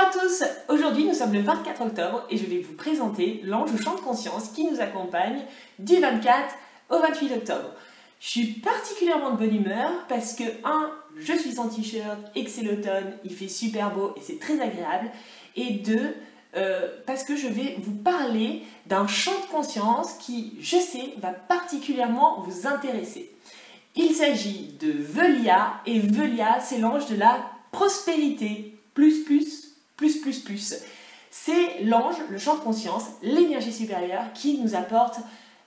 à tous. Aujourd'hui nous sommes le 24 octobre et je vais vous présenter l'ange ou champ de conscience qui nous accompagne du 24 au 28 octobre. Je suis particulièrement de bonne humeur parce que je suis en t-shirt et que c'est l'automne, il fait super beau et c'est très agréable. Et 2, parce que je vais vous parler d'un champ de conscience qui, je sais, va particulièrement vous intéresser. Il s'agit de Velia, et Velia, c'est l'ange de la prospérité, plus. C'est l'ange, le champ de conscience, l'énergie supérieure qui nous apporte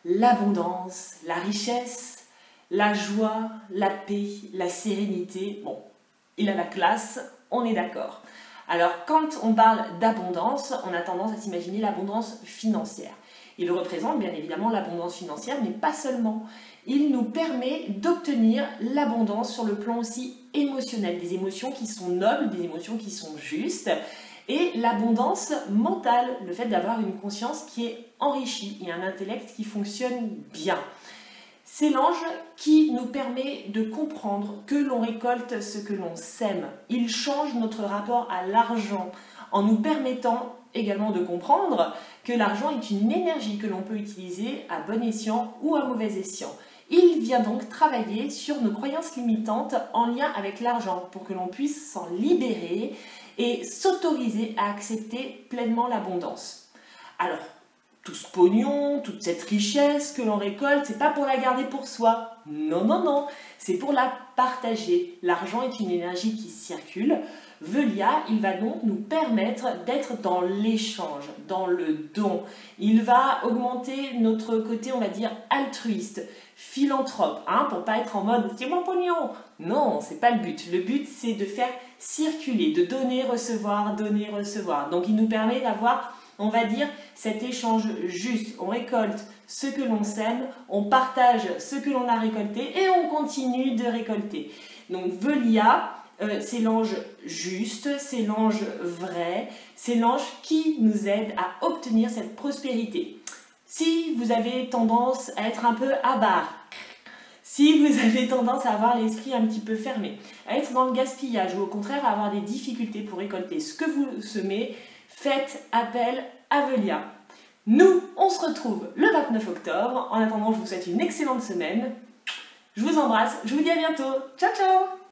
l'abondance, la richesse, la joie, la paix, la sérénité. Bon, il a la classe, on est d'accord. Alors, quand on parle d'abondance, on a tendance à s'imaginer l'abondance financière. Il représente bien évidemment l'abondance financière, mais pas seulement. Il nous permet d'obtenir l'abondance sur le plan aussi émotionnel, des émotions qui sont nobles, des émotions qui sont justes, et l'abondance mentale, le fait d'avoir une conscience qui est enrichie et un intellect qui fonctionne bien. C'est l'ange qui nous permet de comprendre que l'on récolte ce que l'on sème. Il change notre rapport à l'argent en nous permettant également de comprendre que l'argent est une énergie que l'on peut utiliser à bon escient ou à mauvais escient. Il vient donc travailler sur nos croyances limitantes en lien avec l'argent pour que l'on puisse s'en libérer et s'autoriser à accepter pleinement l'abondance. Alors, tout ce pognon, toute cette richesse que l'on récolte, c'est pas pour la garder pour soi. Non, c'est pour la partager. L'argent est une énergie qui circule. Velia, il va donc nous permettre d'être dans l'échange, dans le don. Il va augmenter notre côté, on va dire, altruiste, philanthrope, pour pas être en mode « c'est mon pognon ». Non, c'est pas le but. Le but, c'est de faire circuler, de donner, recevoir, donner, recevoir. Donc, il nous permet d'avoir, on va dire, cet échange juste. On récolte ce que l'on sème, on partage ce que l'on a récolté et on continue de récolter. Donc, Velia, c'est l'ange juste, c'est l'ange vrai, c'est l'ange qui nous aide à obtenir cette prospérité. Si vous avez tendance à être un peu avare, si vous avez tendance à avoir l'esprit un petit peu fermé, à être dans le gaspillage ou au contraire à avoir des difficultés pour récolter ce que vous semez, faites appel à Velia. Nous, on se retrouve le 29 octobre. En attendant, je vous souhaite une excellente semaine. Je vous embrasse, je vous dis à bientôt. Ciao, ciao!